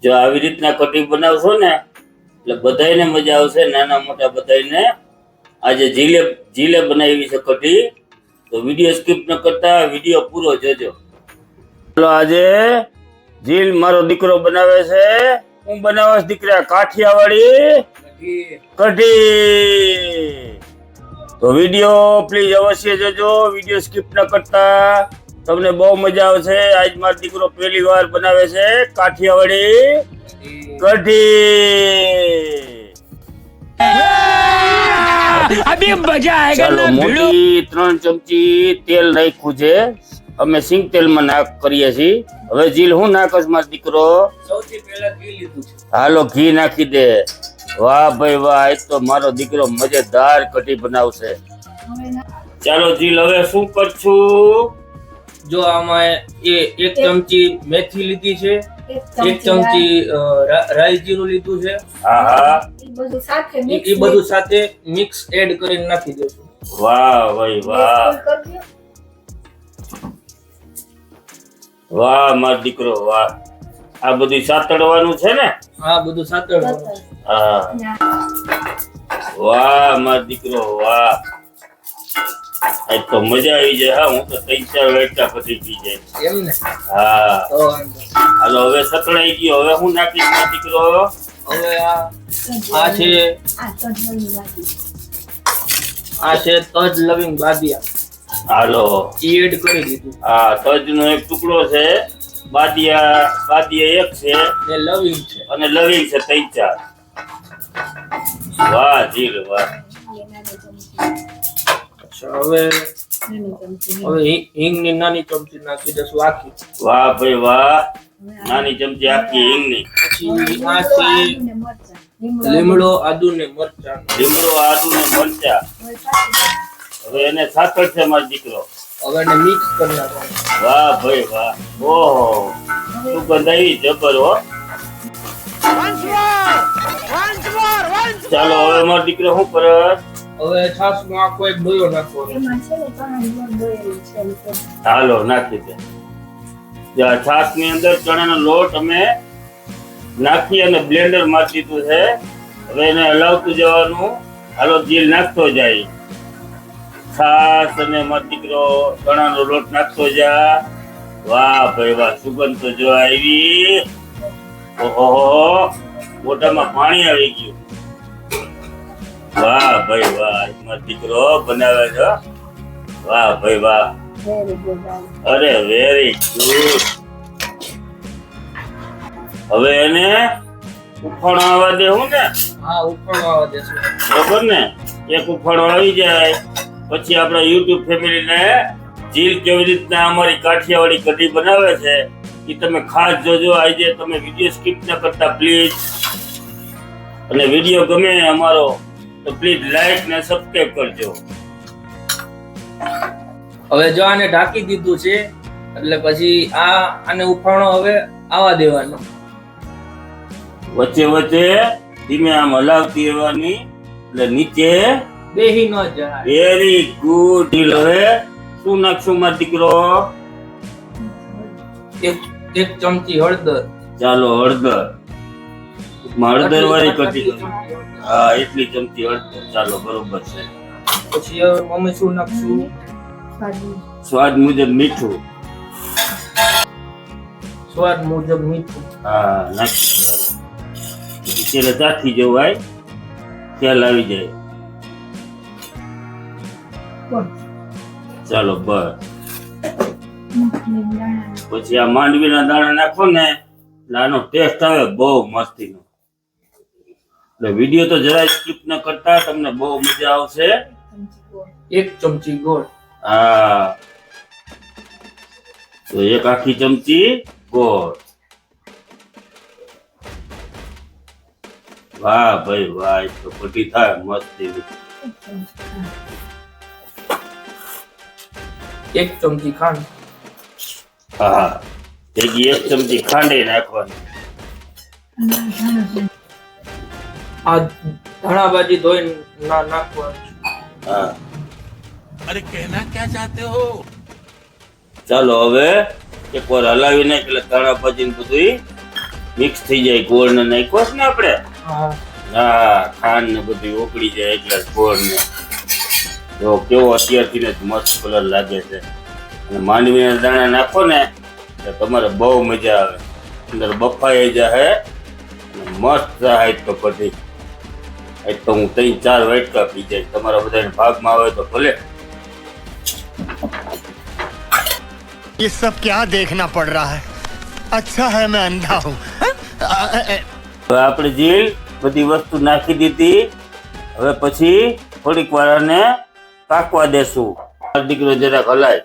જો આવી રીતના કઢી બનાવશો ને એટલે બધાયને મજા આવશે, નાના મોટા બધાયને. આજે જીલે બનાવી છે કઢી, તો વિડીયો સ્કીપ ન કરતા વિડીયો પૂરો જોજો. ચાલો, આજે જીલ મારો દીકરો બનાવે છે. હું બનાવશ દીકરા કાઠિયાવાડી કઢી. તો વિડીયો પ્લીઝ અવશ્ય જોજો, વિડીયો સ્કીપ ન કરતા, તમને બહુ મજા આવશે. આજ મારો દીકરો પહેલી વાર બનાવે છે કાઠિયાવાડી કઢી. अभी मजा आएगा ચાલો, મોટી 3 ચમચી તેલ નાખ્યું છે. અમે સિંગ તેલમાં નાખ કરીએ છીએ. હવે જીલ હું નાખસ મારો દીકરો? સૌથી પહેલા ઘી લીધું છે. હાલો, ઘી નાખી દે. વાહ ભાઈ વાહ, આજ તો મારો દીકરો મજેદાર કઢી બનાવશે. ચાલો જીલ, હવે શું કરશું? જો આમાં એક ચમચી મેથી લીધી છે, એક ચમચી રાઈ જીરું લીધું છે. હા હા, એ બધું સાથે મિક્સ એડ કરીને નાખી દેશું. વાહ ભાઈ વાહ, વાહ મારો દીકરો વાહ. આ બધું સાતડવાનું છે ને? હા, બધું સાતળવાનું. હા, વાહ મારો દીકરો વાહ. આજ તો મજા આવી જાય. હા, હું તો 3-4 વેટકા પતી પી જાય. એમ ને? હા, તો હાલો હવે સતળાઈ ગયો. હવે હું નાખીશ મારો દીકરો? હવે આ છે તજ લવિંગ બાદિયા. હાલો, ઈ એડ કરી દીધું. હા, તજનો એક ટુકડો છે, બાદિયા એક છે, ને લવિંગ છે. અને લવિંગ છે 3-4. વાહ જીલ વાહ. અચ્છા, હવે હિંગની નાની ચમચી નાખી દઈશું આખી. વાહ ભાઈ વાહ, નાની ચમચી આખી હિંગની. પછી આ છે લીમડો, આદુ ને મરચાં. લીમડો, આદુ ને મરચા. હવે એને સાતળ છે મારો દીકરો. હવે એને મિક્સ કરી નાખવાનું. વાહ ભાઈ વાહ. ઓહો, સુગંધ આવી જબર હો. ચાલો, હવે મારો દીકરો શું કરે? હવે છાશમાં આખો એક ડોયો નાખવાનો. હાલો, નાખી દે. છાસ ની અંદર ચણાનો લોટ અમે નાખી અને બ્લેન્ડર મારી દીધું છે. હવે એને હલાવતું જવાનું. હાલો, જીલ નાખતો જાય. છાસ અને મારો દીકરો ચણાનો લોટ નાખતો જા. વાહ ભાઈ વાહ, સુગંધ તો જો આવી. ઓહો, મોઢામાં પાણી આવી ગયું. વાહ ભાઈ વાહ, મારો દીકરો બનાવે છે. વાહ ભાઈ વાહ, અરે વેરી ગુડ. હવે એને ઉફાણો આવવા દેવું ને? હા, ઉફાણો આવવા દેશું. બરોબર ને? એક ઉફાણો આવી જાય પછી આપણા યુટ્યુબ ફેમિલીને જીલ કેવી રીતના અમારી કાઠિયાવાડી કઢી બનાવે છે એ તમે ખાસ જોજો. આજે તમે વિડીયો સ્કીપ ન કરતા પ્લીઝ. અને વિડીયો ગમે અમારો તો પ્લીઝ લાઈક ને સબસ્ક્રાઇબ કરજો. હવે જો આને ઢાંકી દીધું છે એટલે પછી આને ઉફાણો હવે આવવા દેવાનો. વચ્ચે વચ્ચે ધીમે આમ હલાવતી રહેવાની એટલે નીચે બેહી ન જાય. Very good. હવે શું નાખશું મારો દીકરો? એક ચમચી હળદર. ચાલો, હળદર. હળદર વાળી કઢી. હા, એટલી ચમચી હળદર. ચાલો, બરોબર છે. પછી હવે મમ્મી શું નાખશું? સ્વાદ મુજબ મીઠું. સ્વાદ મુજબ મીઠું. હા, નાખી. પછી તેલ ચાખી જવાય, ખ્યાલ આવી જાય. ચાલો, બસ. પછી આ માંડવીના દાણા નાખો ને એટલે આનો ટેસ્ટ આવે બહુ મસ્તીનો. એટલે વિડીયો તો જરાય સ્કીપ ન કરતા, તમને બહુ મજા આવશે. એક ચમચી ગોળ. હા, તો એક આખી ચમચી ગોળ. વાહ ભાઈ વાહ, તો કઢી થાય મસ્તી. એક ચમચી ખાંડ. હા, એક ચમચી ખાંડ નાખવાની. આ ધાણા ભાજી ધોઈને નાખવાનું. अरे कहना क्या चाहते हो? ચાલો હવે એકવાર હલાવી નાખ એટલે ધાણા ભાજી ને બધું મિક્સ થઈ જાય. ગોળ ને નાખ્યો છે ને આપણે, હા હા ખાંડ ને બધું ઓગળી જાય એટલે ગોળ ને. તો કેવો અત્યારથી ને મસ્ત કલર લાગે છે. અને માંડવીના દાણા નાખો ને એટલે તમારે બહુ મજા આવે. અંદર બફાઈ જાય અને મસ્ત થાય તો કઢી. એ તો હું 3-4 વાટકા પી જાય. તમારા બધાને ભાગમાં આવે તો ભલે. ये सब क्या देखना पड़ रहा है? अच्छा है मैं अंधा हूँ. હવે આપણે જીલ બધી વસ્તુ નાખી દીધી. હવે પછી થોડીક વાર આને પાકવા દેશું. મારો દીકરો જરાક હલાય.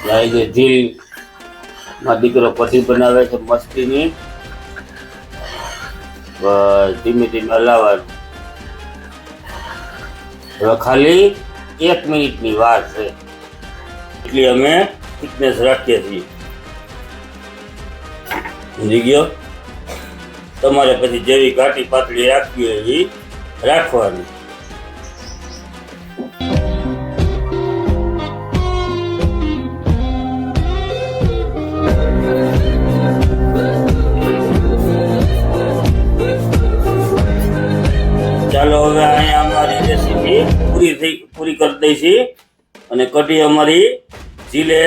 લાઈ જે જીલ મારો દીકરો કઢી બનાવે છે મસ્તીની. બસ ધીમે ધીમે હલાવવાનું. હવે ખાલી 1 મિનિટની વાર છે એટલી અમે થિકનેસ રાખીએ છીએ. સમજી ગયો? તમારે પછી જેવી ઘાટી પાતળી રાખવી હોય એવી રાખવાની. ચાલો હવે અહીંયા અમારી રેસીપી પૂરી કરી દઈશી. અને કઢી અમારી જીલે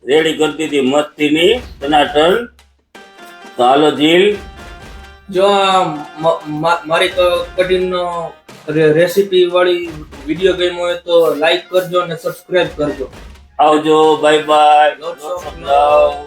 રેડી કરી દીધી મસ્તીની ટનાટન. તો હાલો જીલ, જો આ મારી કઢીનો રેસીપી વાળી વિડીયો ગમ્યો હોય તો લાઈક કરજો અને સબસ્ક્રાઇબ કરજો. આવજો, bye bye. Lots of love.